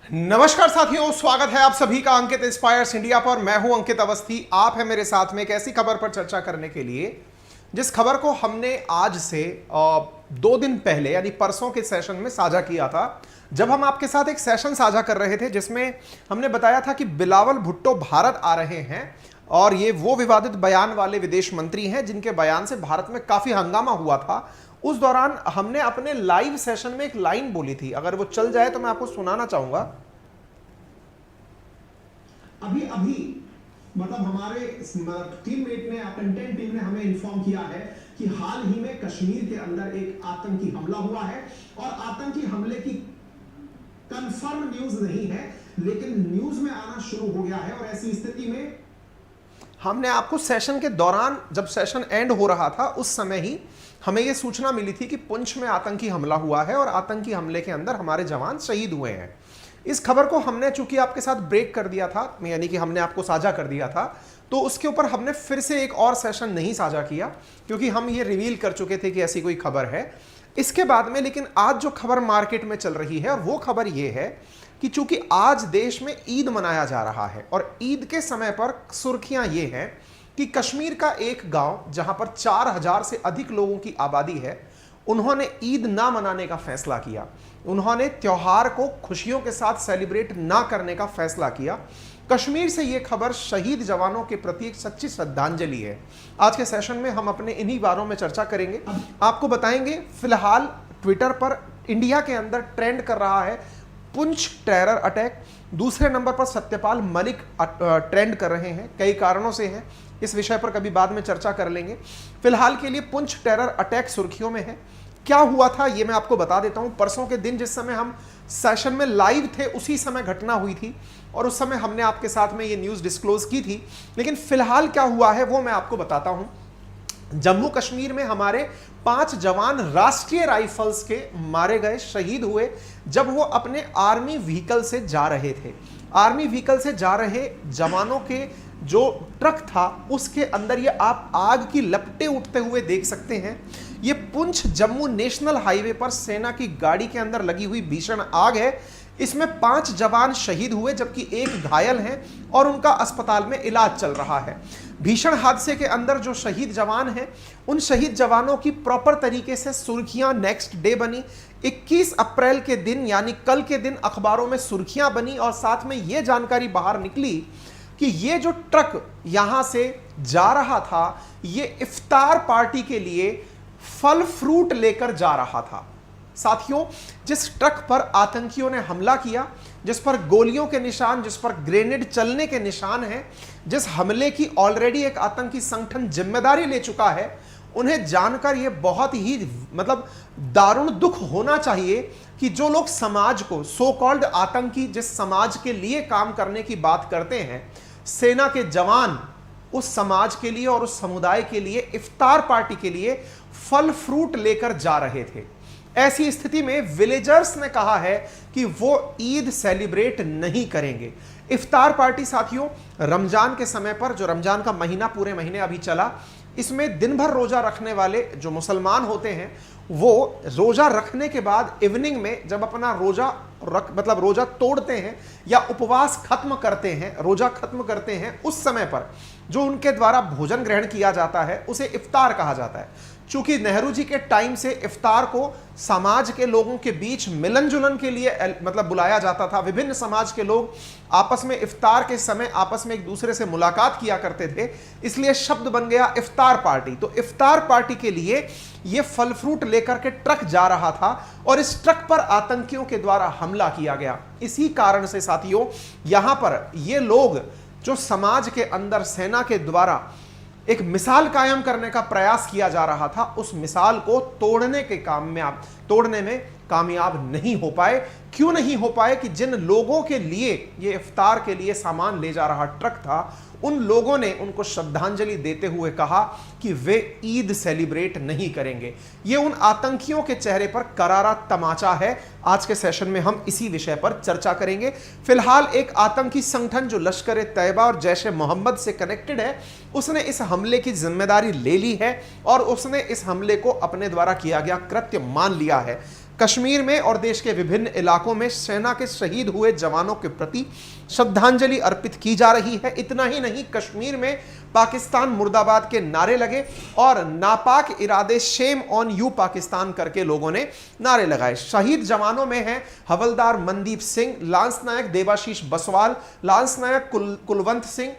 नमस्कार साथियों, स्वागत है आप सभी का अंकित इंस्पायर्स इंडिया पर। मैं हूं अंकित अवस्थी। आप हैं मेरे साथ में एक ऐसी खबर पर चर्चा करने के लिए जिस खबर को हमने आज से 2 दिन पहले यानी परसों के सेशन में साझा किया था, जब हम आपके साथ एक सेशन साझा कर रहे थे जिसमें हमने बताया था कि बिलावल भुट्टो भारत आ रहे हैं और ये वो विवादित बयान वाले विदेश मंत्री हैं जिनके बयान से भारत में काफी हंगामा हुआ था। उस दौरान हमने अपने लाइव सेशन में एक लाइन बोली थी, अगर वो चल जाए तो मैं आपको सुनाना चाहूंगा। अभी अभी मतलब हमारे टीममेट ने, कंटेंट टीम ने हमें इन्फॉर्म किया है कि हाल ही में कश्मीर के अंदर एक आतंकी हमला हुआ है और आतंकी हमले की कंफर्म न्यूज नहीं है, लेकिन न्यूज में आना शुरू हो गया है। और ऐसी स्थिति में हमने आपको सेशन के दौरान, जब सेशन एंड हो रहा था, उस समय ही हमें यह सूचना मिली थी कि पुंछ में आतंकी हमला हुआ है और आतंकी हमले के अंदर हमारे जवान शहीद हुए हैं। इस खबर को हमने चूंकि आपके साथ ब्रेक कर दिया था, यानी कि हमने आपको साझा कर दिया था, तो उसके ऊपर हमने फिर से एक और सेशन नहीं साझा किया क्योंकि हम ये रिवील कर चुके थे कि ऐसी कोई खबर है। इसके बाद में लेकिन आज जो खबर मार्केट में चल रही है, और वो खबर ये है कि चूंकि आज देश में ईद मनाया जा रहा है और ईद के समय पर सुर्खियां ये हैं कि कश्मीर का एक गांव जहां पर 4000 से अधिक लोगों की आबादी है, उन्होंने ईद ना मनाने का फैसला किया। उन्होंने त्योहार को खुशियों के साथ सेलिब्रेट ना करने का फैसला किया। कश्मीर से यह खबर शहीद जवानों के प्रति एक सच्ची श्रद्धांजलि है। आज के सेशन में हम अपने इन्हीं बारों में चर्चा करेंगे, आपको बताएंगे। फिलहाल ट्विटर पर इंडिया के अंदर ट्रेंड कर रहा है पुंछ टेरर अटैक। दूसरे नंबर पर सत्यपाल मलिक ट्रेंड कर रहे हैं, कई कारणों से है, इस विषय पर कभी बाद में चर्चा कर लेंगे। फिलहाल के लिए पुंछ टेरर अटैक सुर्खियों में है। क्या हुआ था ये मैं आपको बता देता हूं। परसों के दिन जिस समय हम सेशन में लाइव थे, उसी समय घटना हुई थी और उस समय हमने आपके साथ में ये न्यूज़ डिस्क्लोज की थी। लेकिन फिलहाल क्या हुआ है वो मैं आपको बताता हूं। जम्मू कश्मीर में हमारे 5 जवान राष्ट्रीय राइफल्स के मारे गए, शहीद हुए, जब वो अपने आर्मी व्हीकल से जा रहे थे। आर्मी व्हीकल से जा रहे जवानों के जो ट्रक था उसके अंदर ये आप आग की लपटें उठते हुए देख सकते हैं। ये पुंछ जम्मू नेशनल हाईवे पर सेना की गाड़ी के अंदर लगी हुई भीषण आग है। इसमें 5 जवान शहीद हुए जबकि 1 घायल है और उनका अस्पताल में इलाज चल रहा है। भीषण हादसे के अंदर जो शहीद जवान हैं, उन शहीद जवानों की प्रॉपर तरीके से सुर्खियां नेक्स्ट डे बनी। 21 अप्रैल के दिन यानी कल के दिन अखबारों में सुर्खियां बनी और साथ में यह जानकारी बाहर निकली कि ये जो ट्रक यहां से जा रहा था, ये इफ्तार पार्टी के लिए फल फ्रूट लेकर जा रहा था। साथियों, जिस ट्रक पर आतंकियों ने हमला किया, जिस पर गोलियों के निशान, जिस पर ग्रेनेड चलने के निशान हैं, जिस हमले की ऑलरेडी एक आतंकी संगठन जिम्मेदारी ले चुका है, उन्हें जानकर यह बहुत ही दारुण दुख होना चाहिए कि जो लोग समाज को, सो कॉल्ड आतंकी जिस समाज के लिए काम करने की बात करते हैं, सेना के जवान उस समाज के लिए और उस समुदाय के लिए इफ्तार पार्टी के लिए फल फ्रूट लेकर जा रहे थे। ऐसी स्थिति में विलेजर्स ने कहा है कि वो ईद सेलिब्रेट नहीं करेंगे। इफ्तार पार्टी साथियों, रमजान के समय पर, जो रमजान का महीना पूरे महीने अभी चला, इसमें दिन भर रोजा रखने वाले जो मुसलमान होते हैं, वो रोजा रखने के बाद इवनिंग में जब अपना रोजा रोजा तोड़ते हैं या उपवास खत्म करते हैं, रोजा खत्म करते हैं, उस समय पर जो उनके द्वारा भोजन ग्रहण किया जाता है उसे इफ्तार कहा जाता है। चूंकि नेहरू जी के टाइम से इफ्तार को समाज के लोगों के बीच मिलन जुलन के लिए बुलाया जाता था। विभिन्न समाज के लोग आपस में इफ्तार के समय आपस में एक दूसरे से मुलाकात किया करते थे, इसलिए शब्द बन गया इफ्तार पार्टी। तो इफ्तार पार्टी के लिए यह फल फ्रूट लेकर के ट्रक जा रहा था और इस ट्रक पर आतंकियों के द्वारा हमला किया गया। इसी कारण से साथियों, यहां पर ये लोग जो समाज के अंदर सेना के द्वारा एक मिसाल कायम करने का प्रयास किया जा रहा था, उस मिसाल को तोड़ने में कामयाब नहीं हो पाए। क्यों नहीं हो पाए? कि जिन लोगों के लिए ये इफ्तार के लिए सामान ले जा रहा ट्रक था, उन लोगों ने उनको श्रद्धांजलि देते हुए कहा कि वे ईद सेलिब्रेट नहीं करेंगे। ये उन आतंकियों के चेहरे पर करारा तमाचा है। आज के सेशन में हम इसी विषय पर चर्चा करेंगे। फिलहाल एक आतंकी संगठन जो लश्कर तैयबा और जैश ए मोहम्मद से कनेक्टेड है, उसने इस हमले की जिम्मेदारी ले ली है और उसने इस हमले को अपने द्वारा किया गया कृत्य मान लिया है। कश्मीर में और देश के विभिन्न इलाकों में सेना के शहीद हुए जवानों के प्रति श्रद्धांजलि अर्पित की जा रही है। इतना ही नहीं, कश्मीर में पाकिस्तान मुर्दाबाद के नारे लगे और नापाक इरादे शेम ऑन यू पाकिस्तान करके लोगों ने नारे लगाए। शहीद जवानों में हैं हवलदार मनदीप सिंह, लांस नायक देवाशीष बसवाल, लांस नायक कुलवंत सिंह,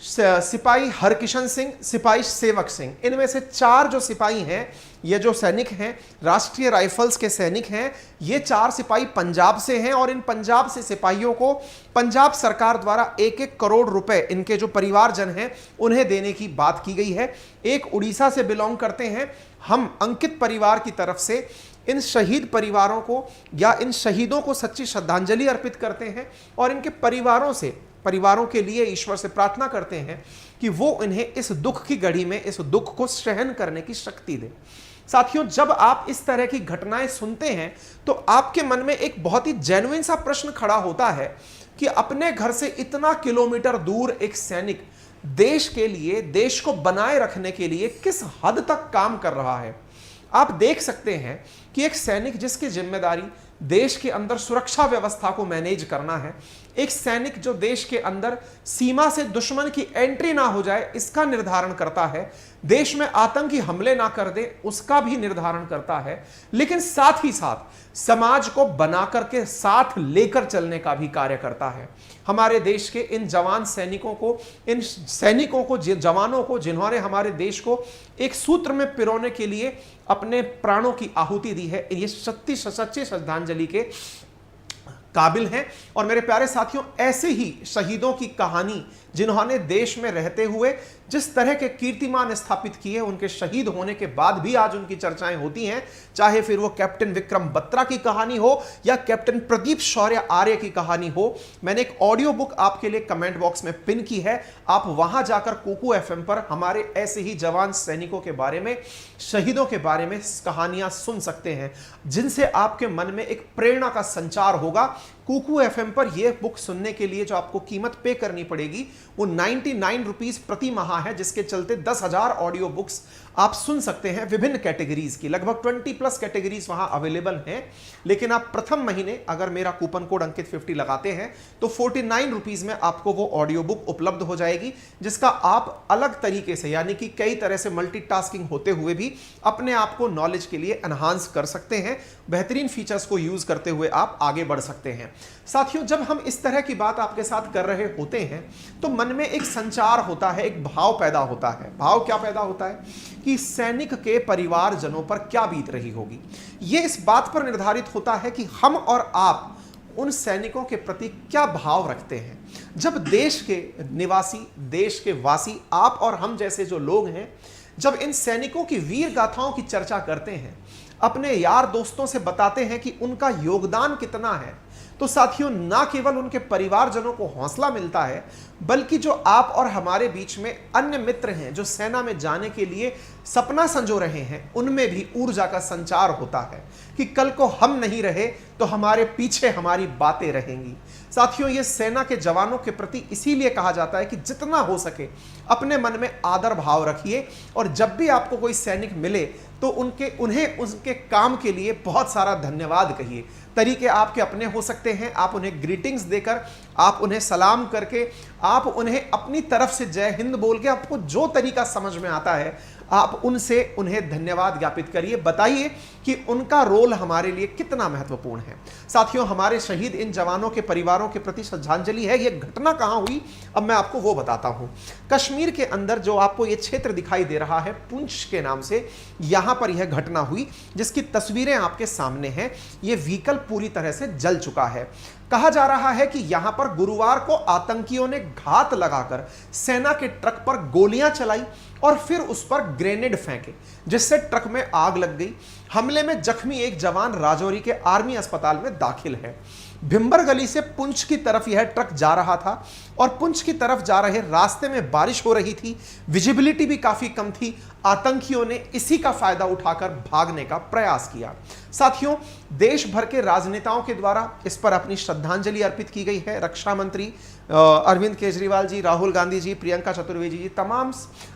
सिपाही हरकिशन सिंह, सिपाही सेवक सिंह। इनमें से 4 जो सिपाही हैं, ये जो सैनिक हैं राष्ट्रीय राइफल्स के सैनिक हैं, ये 4 सिपाही पंजाब से हैं और इन पंजाब से सिपाहियों को पंजाब सरकार द्वारा 1-1 करोड़ रुपए इनके जो परिवारजन हैं उन्हें देने की बात की गई है। एक उड़ीसा से बिलोंग करते हैं। हम अंकित परिवार की तरफ से इन शहीद परिवारों को या इन शहीदों को सच्ची श्रद्धांजलि अर्पित करते हैं और इनके परिवारों के लिए ईश्वर से प्रार्थना करते हैं कि वो इन्हें इस दुख की घड़ी में इस दुख को सहन करने की शक्ति दे। साथियों, जब आप इस तरह की घटनाएं सुनते हैं तो आपके मन में एक बहुत ही जेन्युइन सा प्रश्न खड़ा होता है कि अपने घर से इतना किलोमीटर दूर एक सैनिक देश के लिए, देश को बनाए रखने के लिए किस हद तक काम कर रहा है। आप देख सकते हैं कि एक सैनिक जिसकी जिम्मेदारी देश के अंदर सुरक्षा व्यवस्था को मैनेज करना है, एक सैनिक जो देश के अंदर सीमा से दुश्मन की एंट्री ना हो जाए इसका निर्धारण करता है, देश में आतंकी हमले ना कर दे उसका भी निर्धारण करता है, लेकिन साथ ही साथ समाज को बना करके साथ लेकर चलने का भी कार्य करता है। हमारे देश के इन जवान सैनिकों को, इन सैनिकों को, जवानों को जिन्होंने हमारे देश को एक सूत्र में पिरोने के लिए अपने प्राणों की आहुति दी है, ये सच्ची श्रद्धांजलि के काबिल हैं। और मेरे प्यारे साथियों, ऐसे ही शहीदों की कहानी जिन्होंने देश में रहते हुए जिस तरह के कीर्तिमान स्थापित किए, उनके शहीद होने के बाद भी आज उनकी चर्चाएं होती हैं, चाहे फिर वो कैप्टन विक्रम बत्रा की कहानी हो या कैप्टन प्रदीप शौर्य आर्य की कहानी हो। मैंने एक ऑडियो बुक आपके लिए कमेंट बॉक्स में पिन की है, आप वहां जाकर कुकू एफएम पर हमारे ऐसे ही जवान सैनिकों के बारे में, शहीदों के बारे में कहानियां सुन सकते हैं, जिनसे आपके मन में एक प्रेरणा का संचार होगा। कुकू एफएम पर यह बुक सुनने के लिए जो आपको कीमत पे करनी पड़ेगी वो 99 रुपीज प्रति माह है, जिसके चलते 10,000 ऑडियो बुक्स आप सुन सकते हैं विभिन्न कैटेगरीज की। लगभग 20+ कैटेगरीज वहां अवेलेबल हैं, लेकिन आप प्रथम महीने अगर मेरा कूपन कोड अंकित 50 लगाते हैं तो 49 रुपीज में आपको वो ऑडियो बुक उपलब्ध हो जाएगी, जिसका आप अलग तरीके से, यानी कि कई तरह से मल्टीटास्किंग होते हुए भी अपने आप को नॉलेज के लिए एनहांस कर सकते हैं। बेहतरीन फीचर्स को यूज करते हुए आप आगे बढ़ सकते हैं। साथियों, जब हम इस तरह की बात आपके साथ कर रहे होते हैं तो मन में एक संचार होता है, एक भाव पैदा होता है। भाव क्या पैदा होता है कि सैनिक के परिवारजनों पर क्या बीत रही होगी। यह इस बात पर निर्धारित होता है कि हम और आप उन सैनिकों के प्रति क्या भाव रखते हैं। जब देश के निवासी, देश के वासी, आप और हम जैसे जो लोग हैं, जब इन सैनिकों की वीर गाथाओं की चर्चा करते हैं, अपने यार दोस्तों से बताते हैं कि उनका योगदान कितना है, तो साथियों, ना केवल उनके परिवारजनों को हौसला मिलता है, बल्कि जो आप और हमारे बीच में अन्य मित्र हैं जो सेना में जाने के लिए सपना संजो रहे हैं, उनमें भी ऊर्जा का संचार होता है कि कल को हम नहीं रहे तो हमारे पीछे हमारी बातें रहेंगी। साथियों, ये सेना के जवानों के प्रति इसीलिए कहा जाता है कि जितना हो सके अपने मन में आदर भाव रखिए, और जब भी आपको कोई सैनिक मिले तो उन्हें उनके काम के लिए बहुत सारा धन्यवाद कहिए। तरीके आपके अपने हो सकते हैं, आप उन्हें ग्रीटिंग्स देकर, आप उन्हें सलाम करके, आप उन्हें अपनी तरफ से जय हिंद बोल के, आपको जो तरीका समझ में आता है आप उन्हें धन्यवाद ज्ञापित करिए। बताइए कि उनका रोल हमारे लिए कितना महत्वपूर्ण है। साथियों, हमारे शहीद इन जवानों के परिवारों के प्रति श्रद्धांजलि है। यह घटना कहां हुई, अब मैं आपको वो बताता हूं। कश्मीर के अंदर जो आपको ये क्षेत्र दिखाई दे रहा है, पुंछ के नाम से, यहां पर यह घटना हुई, जिसकी तस्वीरें आपके सामने हैं। यह व्हीकल पूरी तरह से जल चुका है। कहा जा रहा है कि यहां पर गुरुवार को आतंकियों ने घात लगाकर सेना के ट्रक पर गोलियां चलाई और फिर उस पर ग्रेनेड फेंके, जिससे ट्रक में आग लग गई। हमले में जख्मी एक जवान राजौरी के आर्मी अस्पताल में दाखिल है। भिंबर गली से पुंछ की तरफ यह ट्रक जा रहा था और पुंछ की तरफ जा रहे रास्ते में बारिश हो रही थी, विजिबिलिटी भी काफी कम थी। आतंकियों ने इसी का फायदा उठाकर भागने का प्रयास किया। साथियों, देश भर के राजनेताओं के द्वारा इस पर अपनी श्रद्धांजलि अर्पित की गई है। रक्षा मंत्री अरविंद केजरीवाल जी, राहुल गांधी जी, प्रियंका चतुर्वेदी जी, तमाम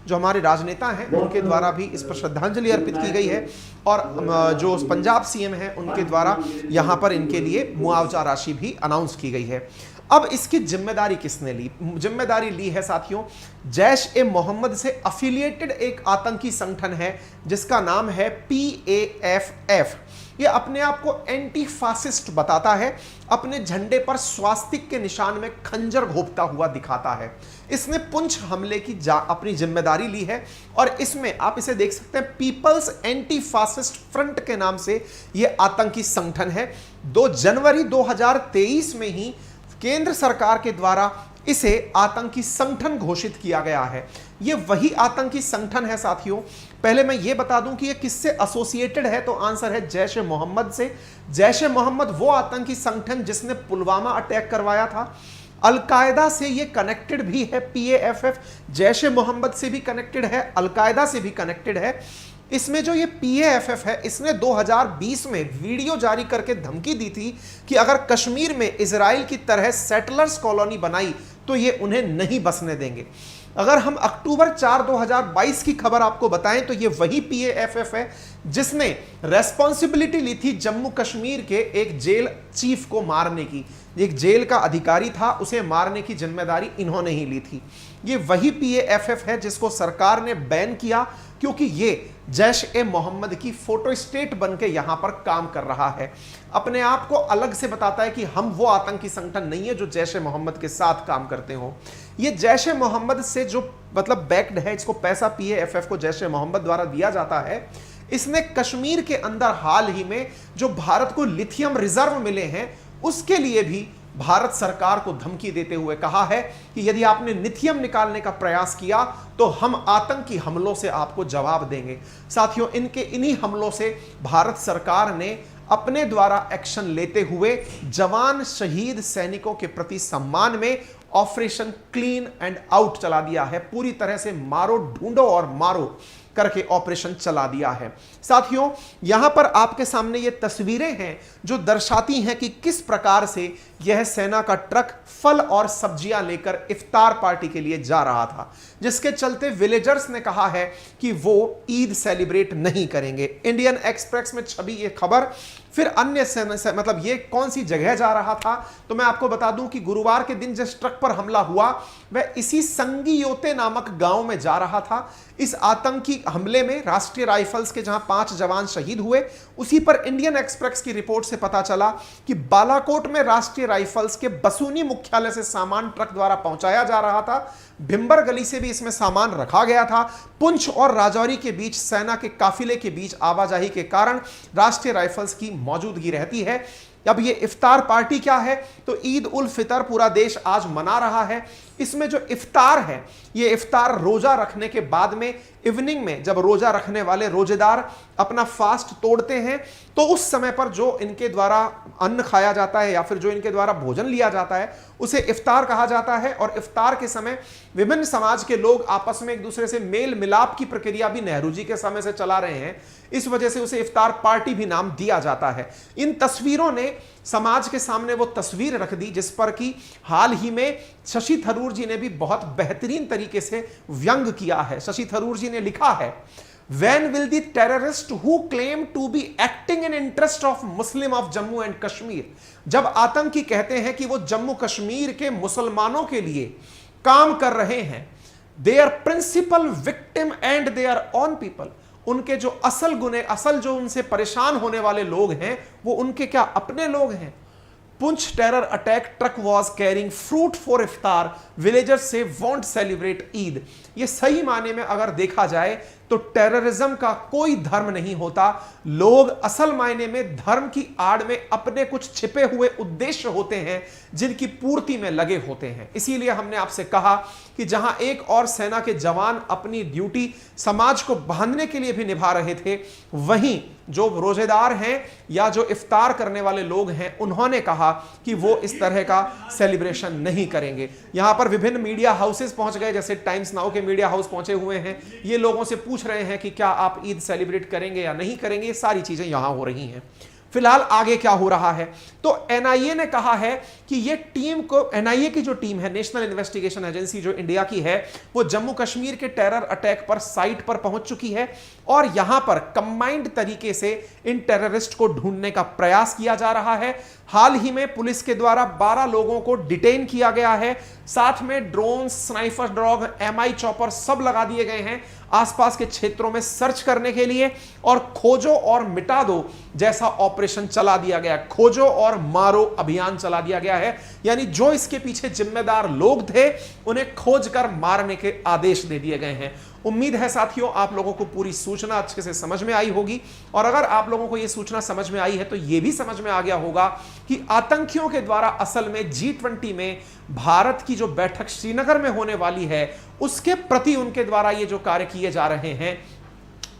जो हमारे राजनेता हैं उनके द्वारा भी इस पर श्रद्धांजलि अर्पित की गई है और जो पंजाब सीएम हैं उनके द्वारा यहां पर इनके लिए मुआवजा राशि भी अनाउंस की गई है। अब इसकी जिम्मेदारी किसने ली? जिम्मेदारी ली है साथियों, जैश ए मोहम्मद से अफिलिएटेड एक आतंकी संगठन है जिसका नाम है PAFF। ये अपने आप को एंटी फासिस्ट बताता है, अपने झंडे पर स्वास्तिक के निशान में खंजर घोंपता हुआ दिखाता है। इसने पुंछ हमले की अपनी जिम्मेदारी ली है और इसमें आप इसे देख सकते हैं, पीपल्स एंटी फासिस्ट फ्रंट के नाम से यह आतंकी संगठन है। 2 जनवरी 2023 में ही केंद्र सरकार के द्वारा इसे आतंकी संगठन घोषित किया गया है। यह वही आतंकी संगठन है साथियों। पहले मैं यह बता दूं कि यह किससे एसोसिएटेड है, तो आंसर है जैश ए मोहम्मद से। जैश ए मोहम्मद वो आतंकी संगठन जिसने पुलवामा अटैक करवाया था। अलकायदा से यह कनेक्टेड भी है। PAFF जैश ए मोहम्मद से भी कनेक्टेड है, अलकायदा से भी कनेक्टेड है। इसमें जो ये PAFF है, इसने 2020 में वीडियो जारी करके धमकी दी थी कि अगर कश्मीर में इजराइल की तरह सेटलर्स कॉलोनी बनाई तो ये उन्हें नहीं बसने देंगे। अगर हम अक्टूबर 4, 2022 की खबर आपको बताएं तो ये वही PAFF है जिसने रेस्पॉन्सिबिलिटी ली थी जम्मू कश्मीर के एक जेल चीफ को मारने की। एक जेल का अधिकारी था, उसे मारने की जिम्मेदारी इन्होंने ही ली थी। ये वही PAFF है जिसको सरकार ने बैन किया क्योंकि ये जैश ए मोहम्मद की फोटो स्टेट बन के यहां पर काम कर रहा है। अपने आप को अलग से बताता है कि हम वो आतंकी संगठन नहीं है जो जैश ए मोहम्मद के साथ काम करते हो। ये जैश ए मोहम्मद से जो मतलब बैक्ड है, इसको पैसा PAFF को जैश ए मोहम्मद द्वारा दिया जाता है। इसने कश्मीर के अंदर हाल ही में जो भारत को लिथियम रिजर्व मिले हैं उसके लिए भी भारत सरकार को धमकी देते हुए कहा है कि यदि आपने लिथियम निकालने का प्रयास किया तो हम आतंकी हमलों से आपको जवाब देंगे। साथियों, इन्हीं हमलों से भारत सरकार ने अपने द्वारा एक्शन लेते हुए जवान शहीद सैनिकों के प्रति सम्मान में ऑपरेशन क्लीन एंड आउट चला दिया है। पूरी तरह से मारो, ढूंढो और मारो करके ऑपरेशन चला दिया है। साथियों, यहां पर आपके सामने ये तस्वीरें हैं जो दर्शाती हैं कि किस प्रकार से यह सेना का ट्रक फल और सब्जियां लेकर इफ्तार पार्टी के लिए जा रहा था, जिसके चलते विलेजर्स ने कहा है कि वो ईद सेलिब्रेट नहीं करेंगे। इंडियन एक्सप्रेस में छवी ये खबर। फिर अन्य मतलब ये कौन सी जगह जा रहा था, तो मैं आपको बता दूं कि गुरुवार के दिन जिस ट्रक पर हमला हुआ वह इसी संगीयोते नामक गांव में जा रहा था। इस आतंकी हमले में राष्ट्रीय राइफल्स के जहां 5 जवान शहीद हुए, उसी पर इंडियन एक्सप्रेस की रिपोर्ट से पता चला कि बालाकोट में राष्ट्रीय राइफल्स के बसूनी मुख्यालय से सामान ट्रक द्वारा पहुंचाया जा रहा था। भिंबर गली से भी इसमें सामान रखा गया था। पुंछ और राजौरी के बीच सेना के काफिले के बीच आवाजाही के कारण राष्ट्रीय राइफल्स की मौजूदगी रहती है। अब ये इफ्तार पार्टी क्या है, तो ईद उल फितर पूरा देश आज मना रहा है। इसमें जो इफ्तार है, ये इफ्तार रोजा रखने के बाद में इवनिंग में जब रोजा रखने वाले रोजेदार अपना फास्ट तोड़ते हैं तो उस समय पर जो इनके द्वारा अन्न खाया जाता है या फिर जो इनके द्वारा भोजन लिया जाता है उसे इफ्तार कहा जाता है। और इफ्तार के समय विभिन्न समाज के लोग आपस में एक दूसरे से मेल मिलाप की प्रक्रिया भी नेहरू जी के समय से चला रहे हैं, इस वजह से उसे इफ्तार पार्टी भी नाम दिया जाता है। इन तस्वीरों ने समाज के सामने वो तस्वीर रख दी जिस पर कि हाल ही में शशि थरूर जी ने भी बहुत बेहतरीन तरीके से व्यंग किया है। शशि थरूर जी ने लिखा है, When will the terrorist who claim to be acting in interest of Muslim of Jammu and Kashmir, जब आतंकी कहते हैं कि वो जम्मू कश्मीर के मुसलमानों के लिए काम कर रहे हैं, their principal victim and their own people, उनके जो असल गुने, असल जो उनसे परेशान होने वाले लोग हैं वो उनके क्या अपने लोग हैं। Poonch terror attack truck was carrying fruit for iftar, villagers से वॉन्ट सेलिब्रेट ईद। ये सही माने में अगर देखा जाए तो टेररिज्म का कोई धर्म नहीं होता। लोग असल मायने में धर्म की आड़ में अपने कुछ छिपे हुए उद्देश्य होते हैं जिनकी पूर्ति में लगे होते हैं। इसीलिए हमने आपसे कहा कि जहां एक और सेना के जवान अपनी ड्यूटी समाज को बांधने के लिए भी निभा रहे थे, वहीं जो रोजेदार हैं या जो इफ्तार करने वाले लोग हैं, उन्होंने कहा कि वो इस तरह का सेलिब्रेशन नहीं करेंगे। यहां पर विभिन्न मीडिया हाउसेस पहुंच गए, जैसे टाइम्स नाउ के मीडिया हाउस पहुंचे हुए हैं। ये लोगों से पूछ रहे हैं कि क्या आप ईद सेलिब्रेट करेंगे या नहीं करेंगे। ये सारी चीजें यहां हो रही हैं। फिलहाल आगे क्या हो रहा है, तो एनआईए ने कहा है कि ये टीम को, एनआईए की जो टीम है, नेशनल इन्वेस्टिगेशन एजेंसी जो इंडिया की है, वो जम्मू कश्मीर के टेरर अटैक पर साइट पर पहुंच चुकी है और यहां पर कंबाइंड तरीके से इन टेररिस्ट को ढूंढने का प्रयास किया जा रहा है। हाल ही में पुलिस के द्वारा 12 लोगों को डिटेन किया गया है। साथ में drone, sniper dog, MI chopper सब लगा दिए गए हैं आसपास के क्षेत्रों में सर्च करने के लिए, और खोजो और मिटा दो जैसा ऑपरेशन चला दिया गया। खोजो और मारो अभियान चला दिया गया है, यानी जो इसके पीछे जिम्मेदार लोग थे उन्हें खोज कर मारने के आदेश दे दिए गए हैं। उम्मीद है साथियों आप लोगों को पूरी सूचना अच्छे से समझ में आई होगी, और अगर आप लोगों को यह सूचना समझ में आई है तो यह भी समझ में आ गया होगा कि आतंकियों के द्वारा असल में G20 में भारत की जो बैठक श्रीनगर में होने वाली है उसके प्रति उनके द्वारा ये जो कार्य किए जा रहे हैं,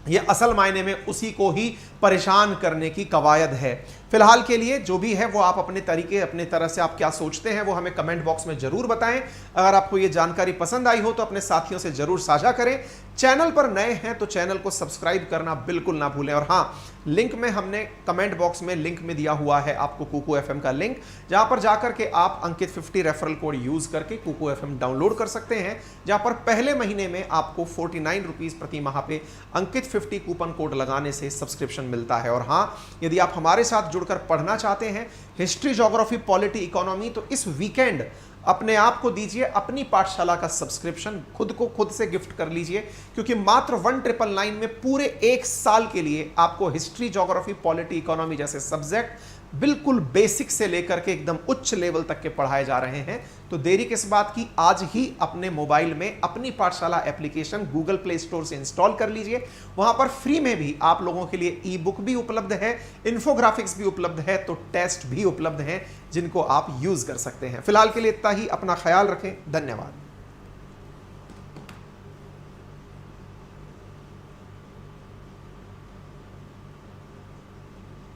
ये असल मायने में उसी को ही परेशान करने की कवायद है। फिलहाल के लिए जो भी है वो आप अपने तरीके, अपने तरह से आप क्या सोचते हैं वो हमें कमेंट बॉक्स में जरूर बताएं। अगर आपको ये जानकारी पसंद आई हो तो अपने साथियों से जरूर साझा करें। चैनल पर नए हैं तो चैनल को सब्सक्राइब करना बिल्कुल ना भूलें। और हाँ, लिंक में हमने कमेंट बॉक्स में लिंक में दिया हुआ है आपको कुकू एफएम का लिंक, जहां पर जाकर के आप अंकित 50 रेफरल कोड यूज करके कुकू एफएम डाउनलोड कर सकते हैं, जहां पर पहले महीने में आपको 49 रुपीज प्रति माह पे अंकित 50 कूपन कोड लगाने से सब्सक्रिप्शन मिलता है। और हाँ, यदि आप हमारे साथ जुड़कर पढ़ना चाहते हैं हिस्ट्री, ज्योग्राफी, पॉलिटी, इकोनॉमी, तो इस वीकेंड अपने आप को दीजिए अपनी पाठशाला का सब्सक्रिप्शन, खुद को खुद से गिफ्ट कर लीजिए, क्योंकि मात्र 1999 में पूरे 1 साल के लिए आपको हिस्ट्री, ज्योग्राफी, पॉलिटी, इकोनॉमी जैसे सब्जेक्ट बिल्कुल बेसिक से लेकर के एकदम उच्च लेवल तक के पढ़ाए जा रहे हैं। तो देरी किस बात की, आज ही अपने मोबाइल में अपनी पाठशाला एप्लीकेशन गूगल प्ले स्टोर से इंस्टॉल कर लीजिए। वहां पर फ्री में भी आप लोगों के लिए ई बुक भी उपलब्ध है, इन्फोग्राफिक्स भी उपलब्ध है, तो टेस्ट भी उपलब्ध हैं जिनको आप यूज कर सकते हैं। फिलहाल के लिए इतना ही, अपना ख्याल रखें, धन्यवाद।